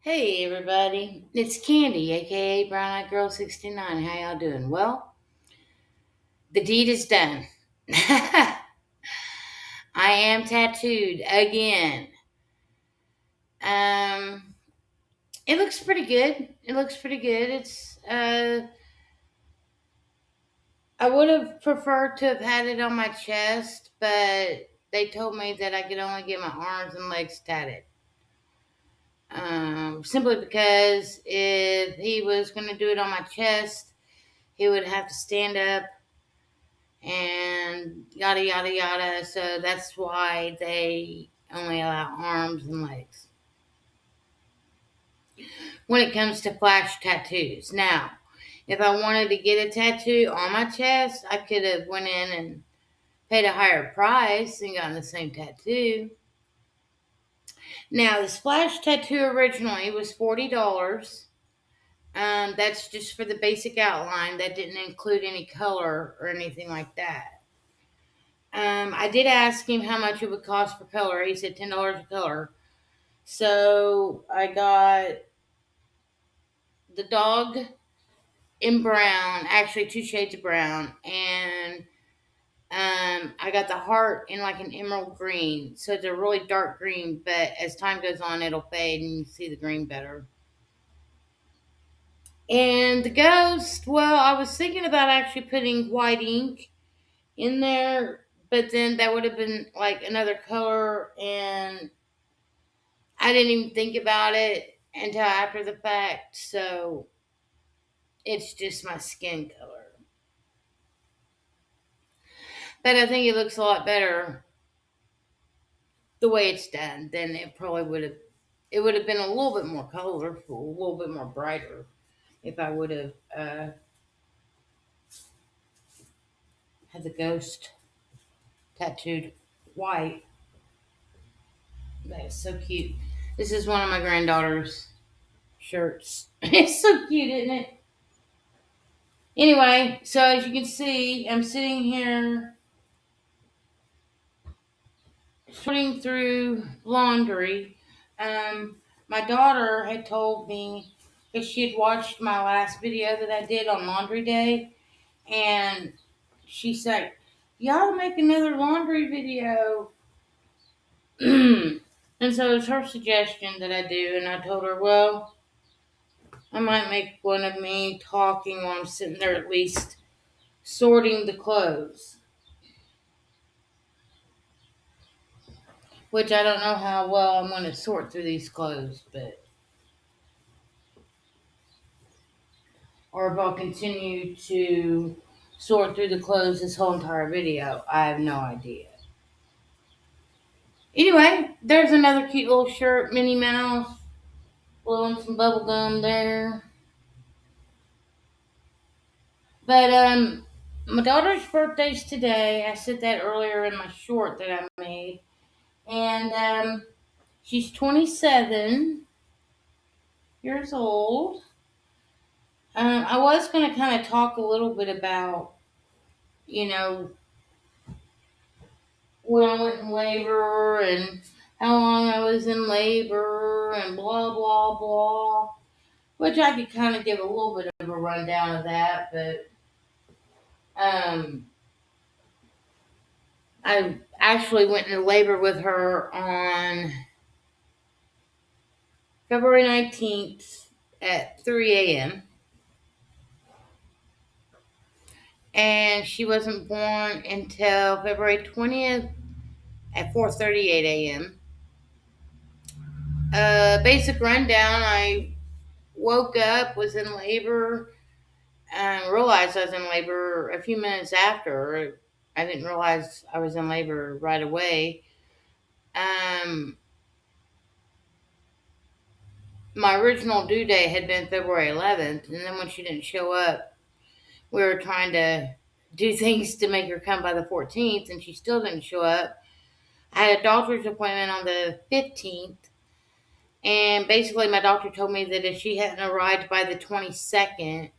Hey everybody, it's Candy, aka Brown Eyed Girl 69. How y'all doing? Well, the deed is done. I am tattooed again. Um, it looks pretty good. It looks pretty good. I would have preferred to have had it on my chest, but they told me that I could only get my arms and legs tatted. Simply because if he was going to do it on my chest, he would have to stand up and yada yada yada. So that's why they only allow arms and legs when it comes to flash tattoos. Now, if I wanted to get a tattoo on my chest, I could have went in and paid a higher price and gotten the same tattoo. Now, the splash tattoo originally was $40. That's just for the basic outline. That didn't include any color or anything like that. I did ask him how much it would cost per color. He said $10 a color. So I got the dog in brown, actually two shades of brown, and I got the heart in like an emerald green. So it's a really dark green, but as time goes on, it'll fade and you see the green better. And the ghost, well, I was thinking about actually putting white ink in there, but then that would have been like another color, and I didn't even think about it until after the fact, so it's just my skin color. But I think it looks a lot better the way it's done than it probably would have. It would have been a little bit more colorful, a little bit more brighter if I would have had the ghost tattooed white. That is so cute. This is one of my granddaughter's shirts. It's so cute, isn't it? Anyway, so as you can see, I'm sitting here sorting through laundry. My daughter had told me that she had watched my last video that I did on laundry day, and she said, "Y'all make another laundry video." And so it was her suggestion that I do, and I told her, well, I might make one of me talking while I'm sitting there at least sorting the clothes. Which I don't know how well I'm going to sort through these clothes, but or if I'll continue to sort through the clothes this whole entire video. I have no idea. Anyway, there's another cute little shirt, Minnie Mouse, blowing some bubble gum there. But my daughter's birthday's today. I said that earlier in my short that I made, and she's 27 years old. I was going to kind of talk a little bit about, you know, when I went in labor and how long I was in labor and blah, blah, blah. Which I could kind of give a little bit of a rundown of that, but um, I actually went into labor with her on February 19th at 3 a.m. And she wasn't born until February 20th at 4:38 a.m. Basic rundown, I woke up, was in labor, realized I was in labor a few minutes after. I didn't realize I was in labor right away. Um, my original due date had been February 11th, and then when she didn't show up, we were trying to do things to make her come by the 14th, and she still didn't show up. I had a doctor's appointment on the 15th, and basically my doctor told me that if she hadn't arrived by the 22nd,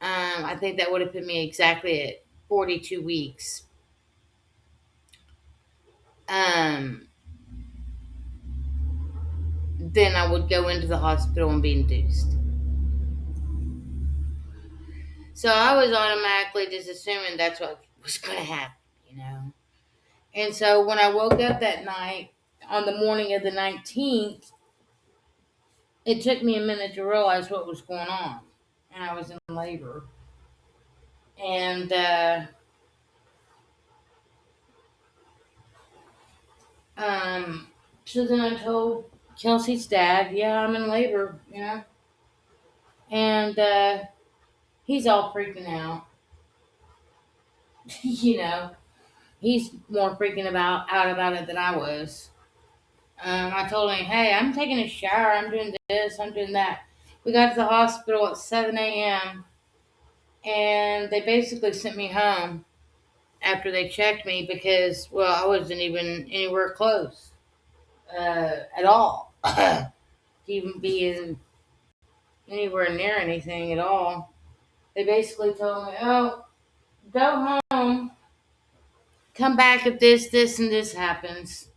I think that would have put me exactly at 42 weeks. Um, then I would go into the hospital and be induced. So I was automatically just assuming that's what was going to happen, you know. And so when I woke up that night, on the morning of the 19th, it took me a minute to realize what was going on. And I was in labor. And um, so then I told Kelsey's dad, yeah, I'm in labor, you know. And he's all freaking out, you know. He's more freaking out about it than I was. I told him, hey, I'm taking a shower. I'm doing this. I'm doing that. We got to the hospital at 7 a.m. and they basically sent me home after they checked me because, well, I wasn't even anywhere close at all to even be anywhere near anything at all. They basically told me, oh, go home. Come back if this, and this happens.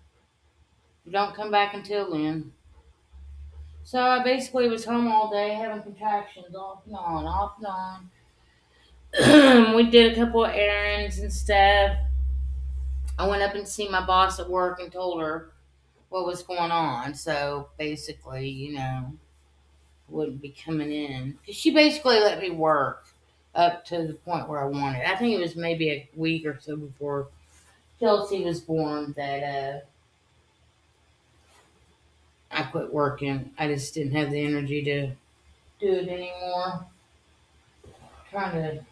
You don't come back until then. So I basically was home all day having contractions off and on, off and on. We did a couple of errands and stuff. I went up and see my boss at work and told her what was going on. So basically, you know, wouldn't be coming in. Because she basically let me work up to the point where I wanted. I think it was maybe a week or so before Kelsi was born that I quit working. I just didn't have the energy to do it anymore. Trying to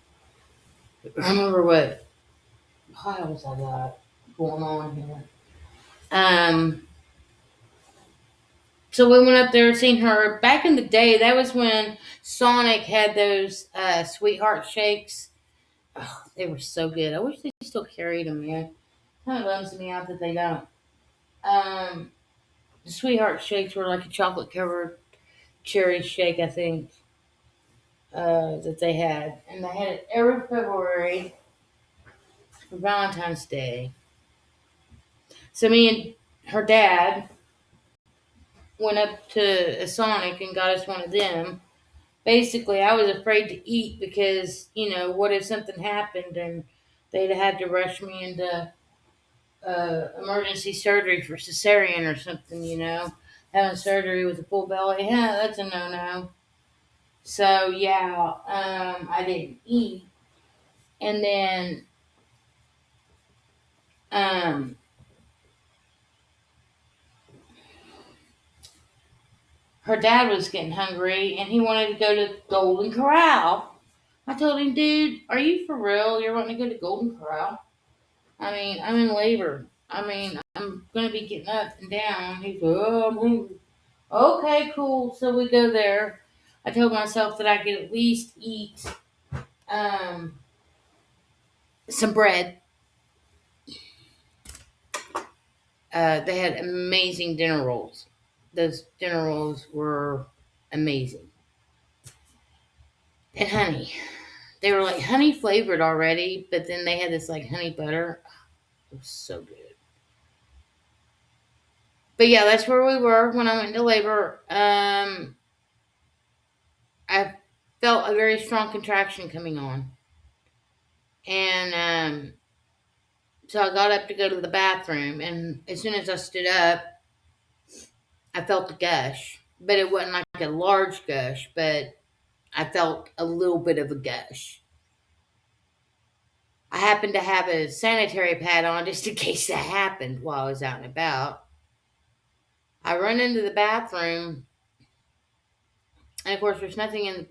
remember what piles I got going on here. Um, so we went up there and seen her. Back in the day, that was when Sonic had those sweetheart shakes. Oh, they were so good. I wish they still carried them, man. Kind of bums me out that they don't. Um, the sweetheart shakes were like a chocolate covered cherry shake, I think, that they had. And they had it every February for Valentine's Day. So me and her dad went up to a Sonic and got us one of them. Basically, I was afraid to eat because, you know, what if something happened and they'd had to rush me into emergency surgery for cesarean or something, you know? Having surgery with a full belly, yeah, that's a no no. So, yeah, I didn't eat. And then um, her dad was getting hungry and he wanted to go to Golden Corral. I told him, dude, are you for real? You're wanting to go to Golden Corral? I mean, I'm in labor. I mean, I'm going to be getting up and down. He's like, oh, I'm hungry. Okay, cool. So we go there. I told myself that I could at least eat um, some bread. They had amazing dinner rolls. Those dinner rolls were amazing. And honey. They were like honey flavored already, but then they had this like honey butter. It was so good. But yeah, that's where we were when I went into labor. I felt a very strong contraction coming on. And so I got up to go to the bathroom. And as soon as I stood up, I felt a gush. But it wasn't like a large gush, but I felt a little bit of a gush. I happened to have a sanitary pad on just in case that happened while I was out and about. I run into the bathroom, and of course, there's nothing in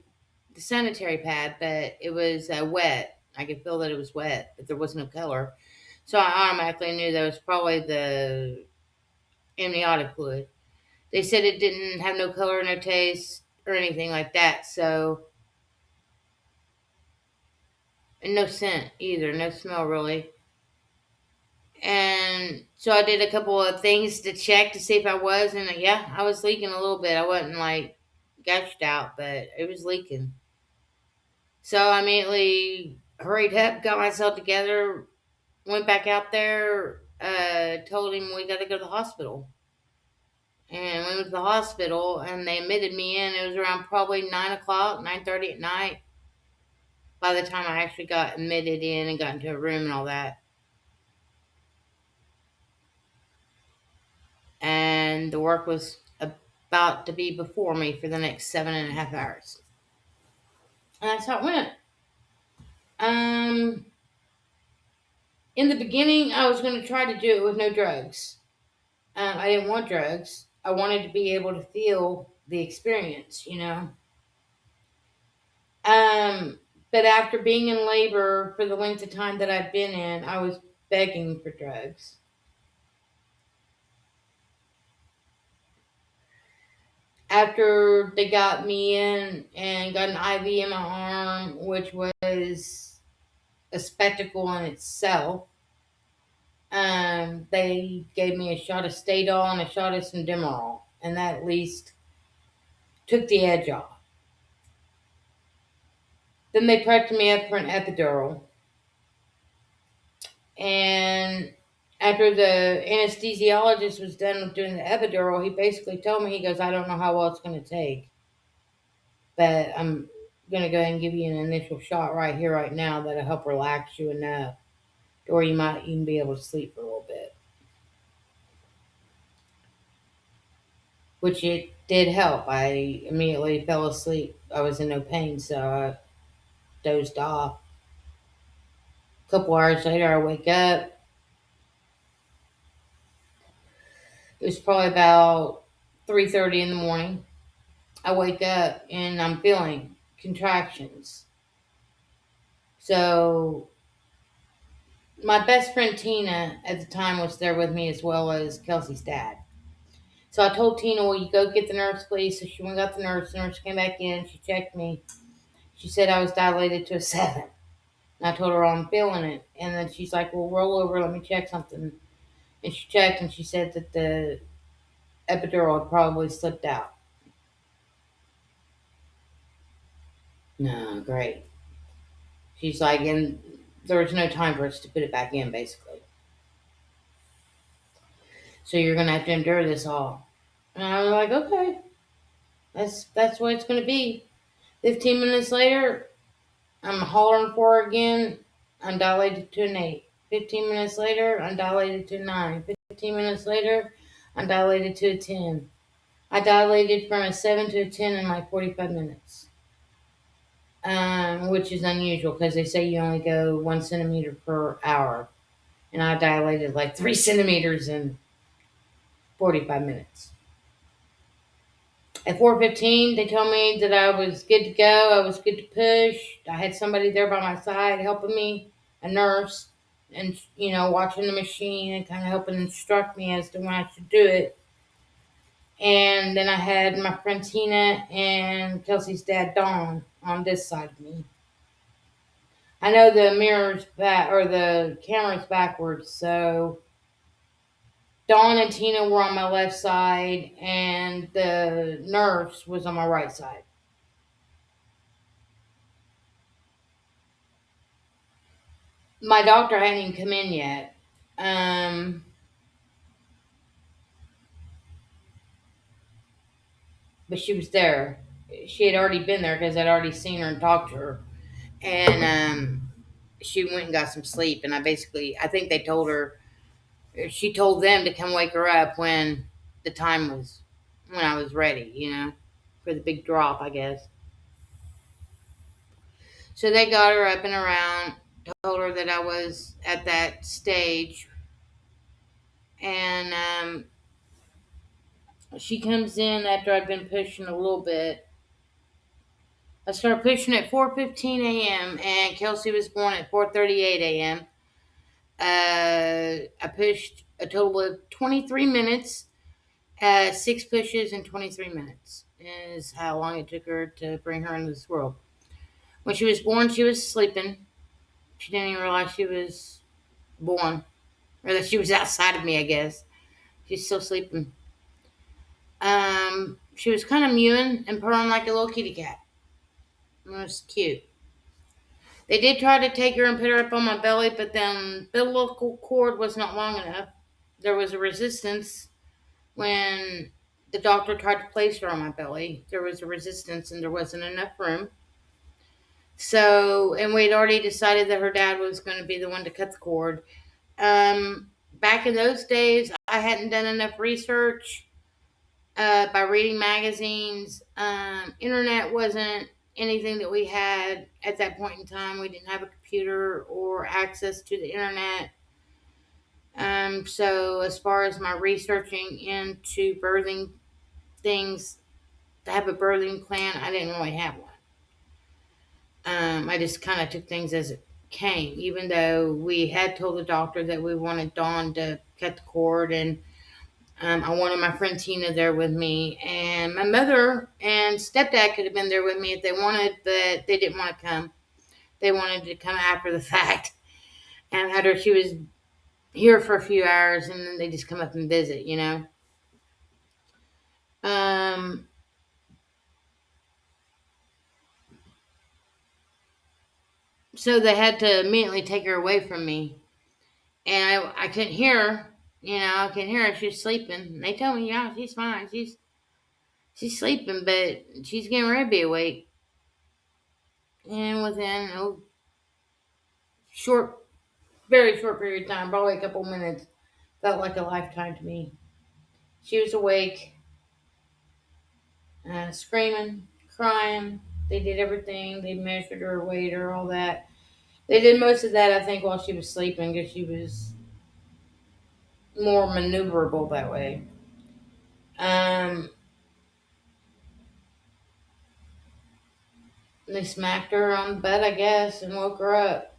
the sanitary pad, but it was wet. I could feel that it was wet, but there was no color. So I automatically knew that was probably the amniotic fluid. They said it didn't have no color, no taste, or anything like that. So, and no scent either, no smell really. And so I did a couple of things to check to see if I was, and yeah, I was leaking a little bit. I wasn't like gushed out, but it was leaking. So I immediately hurried up, got myself together, went back out there, told him we got to go to the hospital. and went to the hospital, and they admitted me in. It was around probably 9 o'clock, 9:30 at night. By the time I actually got admitted in and got into a room and all that, and the work was about to be before me for the next 7.5 hours, and that's how it went. Um, in the beginning, I was going to try to do it with no drugs. I didn't want drugs. I wanted to be able to feel the experience, you know. Um, but after being in labor for the length of time that I'd been in, I was begging for drugs. After they got me in and got an IV in my arm, which was a spectacle in itself, they gave me a shot of Stadol and a shot of some Demerol, and that at least took the edge off. Then they prepped me up for an epidural. And after the anesthesiologist was done with doing the epidural, he basically told me, he goes, I don't know how well it's going to take, but I'm going to go ahead and give you an initial shot right here, right now, that'll help relax you enough, or you might even be able to sleep for a little bit, which it did help. I immediately fell asleep. I was in no pain, so I dozed off. A couple hours later, I wake up. It was probably about 3:30 in the morning. I wake up and I'm feeling contractions. So my best friend Tina at the time was there with me, as well as Kelsi's dad. So I told Tina, "Well, you go get the nurse, please." So she went and got the nurse. The nurse came back in. She checked me. She said I was dilated to a 7. And I told her, I'm feeling it. And then she's like, "Well, roll over. Let me check something." And she checked, and she said that the epidural had probably slipped out. No, great. She's like, and there was no time for us to put it back in, basically. So you're gonna have to endure this all. And I was like, okay, that's what it's gonna be. 15 minutes later, I'm hollering for her again. I'm dilated to an 8. 15 minutes later, I'm dilated to a 9. 15 minutes later, I'm dilated to a 10. I dilated from a 7 to a 10 in like 45 minutes, which is unusual because they say you only go 1 centimeter per hour, and I dilated like 3 centimeters in 45 minutes. At 4:15, they told me that I was good to go. I was good to push. I had somebody there by my side helping me, a nurse, and watching the machine and kind of helping instruct me as to when I should do it. And then I had my friend Tina and Kelsey's dad Don on this side of me. I know the mirror's back, or the camera's backwards, so Dawn and Tina were on my left side, and the nurse was on my right side. My doctor hadn't even come in yet. Um, but she was there. She had already been there because I'd already seen her and talked to her. And she went and got some sleep. And I think they told her, she told them to come wake her up when the time was, when I was ready, for the big drop, I guess. So they got her up and around, told her that I was at that stage. And she comes in after I've been pushing a little bit. I started pushing at 4:15 a.m. and Kelsi was born at 4:38 a.m. I pushed a total of 23 minutes. 6 pushes in 23 minutes is how long it took her to bring her into this world. When she was born, she was sleeping. She didn't even realize she was born, or that she was outside of me, I guess. She's still sleeping. She was kind of mewing and purring like a little kitty cat. It was cute. They did try to take her and put her up on my belly, but then the umbilical cord was not long enough. There was a resistance when the doctor tried to place her on my belly. There was a resistance and there wasn't enough room. So, and we'd already decided that her dad was going to be the one to cut the cord. Back in those days, I hadn't done enough research by reading magazines. Internet wasn't anything that we had at that point in time. We didn't have a computer or access to the internet. So, as far as my researching into birthing things, to have a birthing plan, I didn't really have one. I just kind of took things as it came, even though we had told the doctor that we wanted Dawn to cut the cord, and I wanted my friend Tina there with me, and my mother and stepdad could have been there with me if they wanted, but they didn't want to come. They wanted to come after the fact, and after she was here for a few hours, and then they just come up and visit, you know. Um, so they had to immediately take her away from me, and I couldn't hear her. You know, I couldn't hear her. She was sleeping. And they told me, yeah, she's fine. She's sleeping, but she's getting ready to be awake. And within a short, very short period of time, probably a couple minutes, felt like a lifetime to me. She was awake, screaming, crying. They did everything. They measured her, weighed her, all that. They did most of that, I think, while she was sleeping because she was more maneuverable that way. Um, they smacked her on the butt, I guess, and woke her up.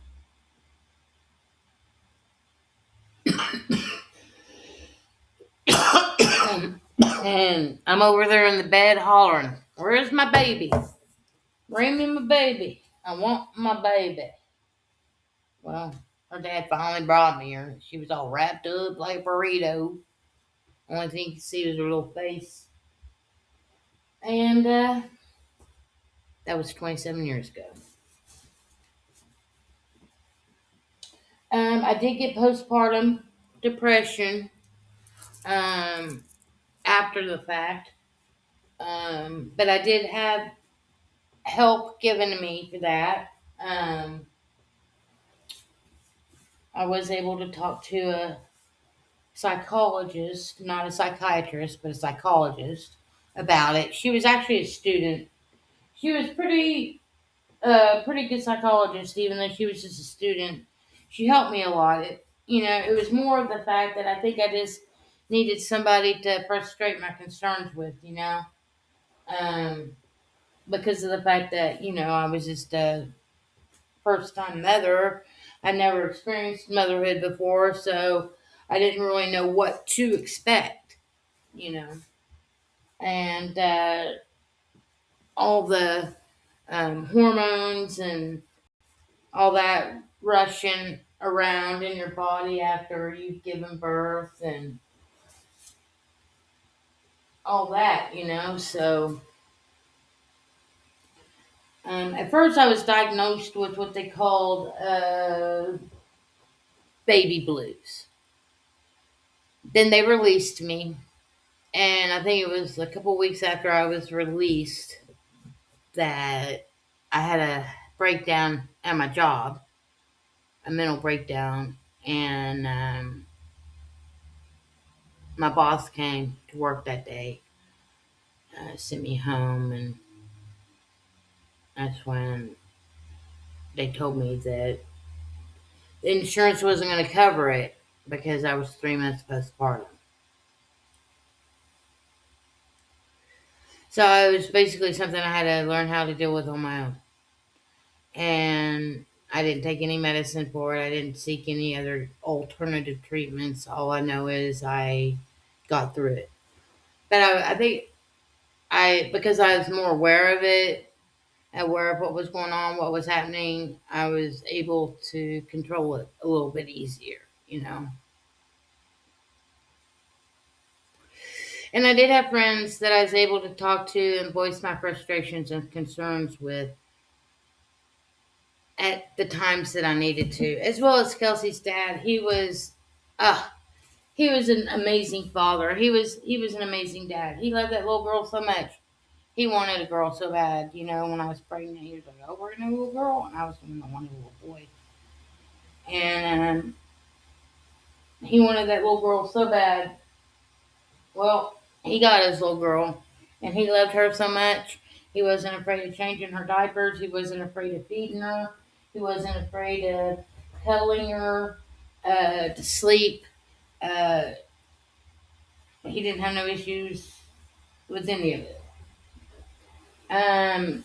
And I'm over there in the bed hollering, "Where's my baby? Bring me my baby. I want my baby." Well, her dad finally brought me her. She was all wrapped up like a burrito. Only thing you could see was her little face. And that was 27 years ago. I did get postpartum depression after the fact. But I did have help given to me for that. I was able to talk to a psychologist, not a psychiatrist, but a psychologist about it. She was actually a student. She was pretty good psychologist, even though she was just a student. She helped me a lot. It was more of the fact that I think I just needed somebody to frustrate my concerns with, um, because of the fact that I was just a first time mother. I never experienced motherhood before, so I didn't really know what to expect, you know. And all the hormones and all that rushing around in your body after you've given birth and all that, So at first, I was diagnosed with what they called baby blues. Then they released me, and I think it was a couple weeks after I was released that I had a breakdown at my job, a mental breakdown, and my boss came to work that day, sent me home, and that's when they told me that the insurance wasn't going to cover it because I was 3 months postpartum. So it was basically something I had to learn how to deal with on my own. And I didn't take any medicine for it. I didn't seek any other alternative treatments. All I know is I got through it. But I think because I was more aware of it, aware of what was going on, what was happening, I was able to control it a little bit easier. And I did have friends that I was able to talk to and voice my frustrations and concerns with at the times that I needed to, as well as Kelsey's dad. Uh, he was an amazing father. He was an amazing dad. He loved that little girl so much. He wanted a girl so bad. When I was pregnant, he was like, "Oh, we're gonna have a little girl," and I was the one that wanted a little boy. And he wanted that little girl so bad. Well, he got his little girl, and he loved her so much. He wasn't afraid of changing her diapers. He wasn't afraid of feeding her. He wasn't afraid of cuddling her to sleep. Uh, he didn't have no issues with any of it. Um,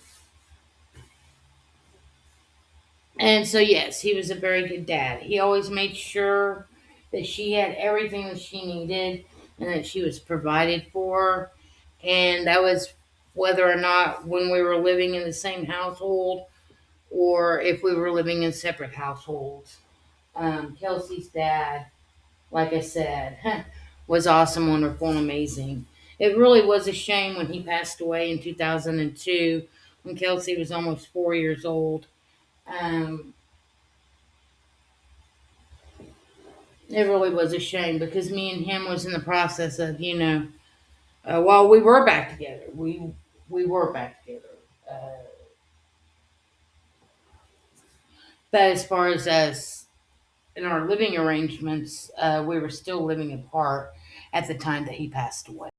and so, yes, he was a very good dad. He always made sure that she had everything that she needed and that she was provided for. And that was whether or not when we were living in the same household or if we were living in separate households. Kelsey's dad, like I said, was awesome, wonderful, and amazing. It really was a shame when he passed away in 2002 when Kelsey was almost 4 years old. Um, it really was a shame because me and him was in the process of, well, we were back together. We were back together. Uh, but as far as us in our living arrangements, we were still living apart at the time that he passed away.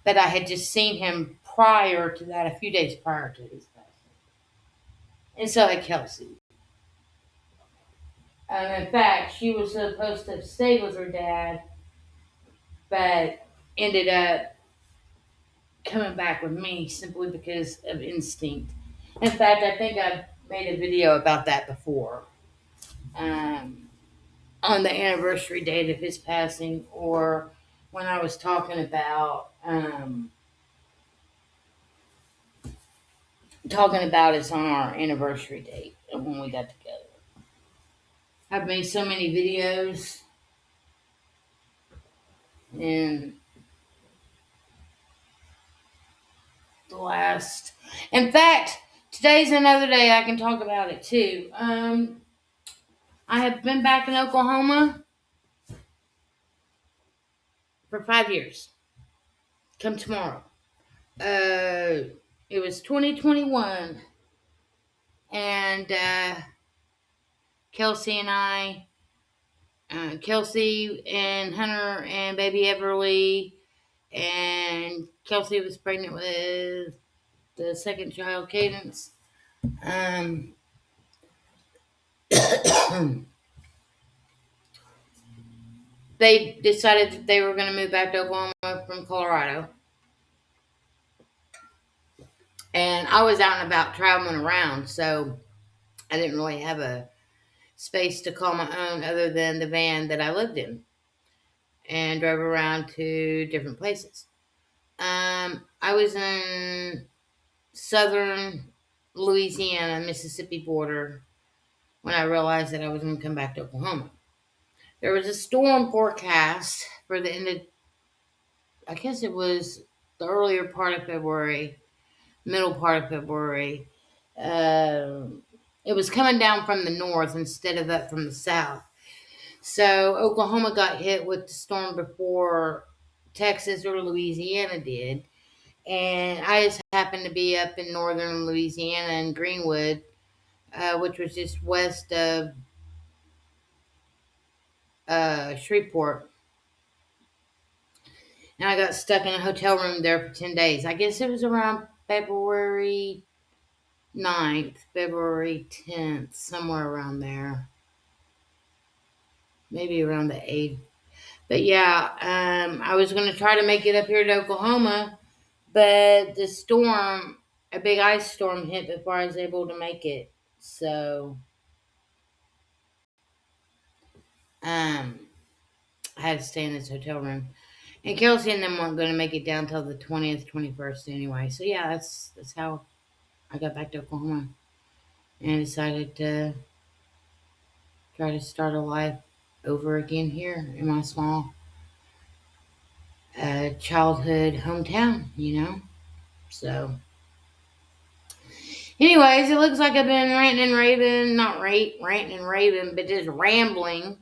But I had just seen him prior to that, a few days prior to his passing. And so had Kelsey. In fact, she was supposed to have stayed with her dad, but ended up coming back with me simply because of instinct. In fact, I think I've made a video about that before. Um, on the anniversary date of his passing, or when I was talking about us on our anniversary date of when we got together. I've made so many videos, in the last. In fact, today's another day I can talk about it too. I have been back in Oklahoma for 5 years. Come tomorrow. It was 2021, and Kelsey and I, Kelsey and Hunter and baby Everly, and Kelsey was pregnant with the second child, Cadence. Um, they decided that they were going to move back to Oklahoma from Colorado. And I was out and about traveling around, so I didn't really have a space to call my own other than the van that I lived in and drove around to different places. I was in southern Louisiana, Mississippi border when I realized that I was going to come back to Oklahoma. There was a storm forecast for the end of, I guess it was the earlier part of February, middle part of February. It was coming down from the north instead of up from the south. So Oklahoma got hit with the storm before Texas or Louisiana did. And I just happened to be up in northern Louisiana in Greenwood, which was just west of Shreveport. And I got stuck in a hotel room there for 10 days. I guess it was around February 9th, February 10th, somewhere around there. Maybe around the 8th. But yeah, I was going to try to make it up here to Oklahoma, but the storm, a big ice storm hit before I was able to make it. So, um, I had to stay in this hotel room. And Kelsey and them weren't going to make it down till the 20th, 21st anyway. So yeah, that's how I got back to Oklahoma and decided to try to start a life over again here in my small childhood hometown. So, anyways, it looks like I've been ranting and raving, not ranting and raving, but just rambling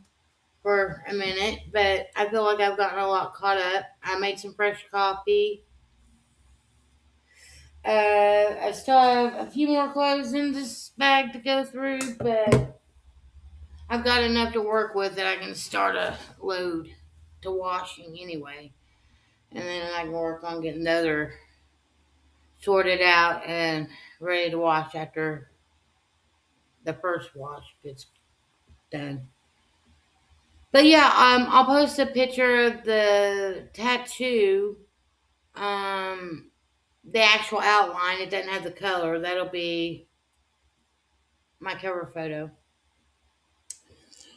for a minute, but I feel like I've gotten a lot caught up. I made some fresh coffee. I still have a few more clothes in this bag to go through, but I've got enough to work with that I can start a load to washing anyway. And then I can work on getting the other sorted out and ready to wash after the first wash gets done. But yeah, I'll post a picture of the tattoo, um, the actual outline. It doesn't have the color. That'll be my cover photo.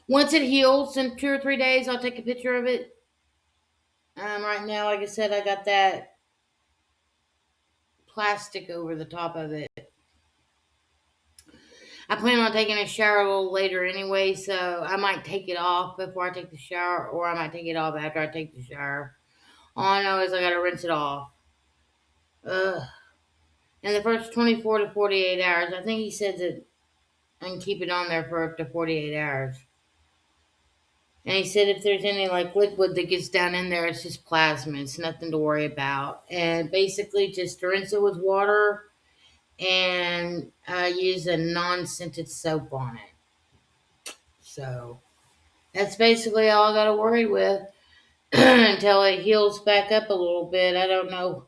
Once it heals in 2 or 3 days, I'll take a picture of it. Right now, like I said, I got that plastic over the top of it. I plan on taking a shower a little later anyway, so I might take it off before I take the shower, or I might take it off after I take the shower. All I know is I gotta rinse it off. Ugh. In the first 24 to 48 hours, I think he said that I can keep it on there for up to 48 hours. And he said if there's any like liquid that gets down in there, it's just plasma. It's nothing to worry about. And basically, just rinse it with water and use a non-scented soap on it. So that's basically all I got to worry with until it heals back up a little bit. I don't know.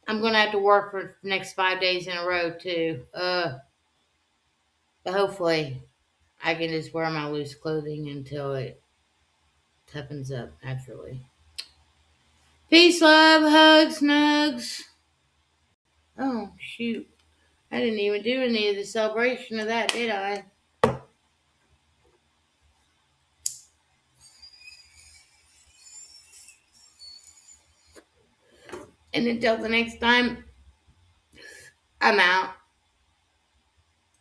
I'm gonna have to work for the next 5 days in a row too. But hopefully I can just wear my loose clothing until it toughens up naturally. Peace, love, hugs, nugs. Oh shoot! I didn't even do any of the celebration of that, did I? And until the next time, I'm out.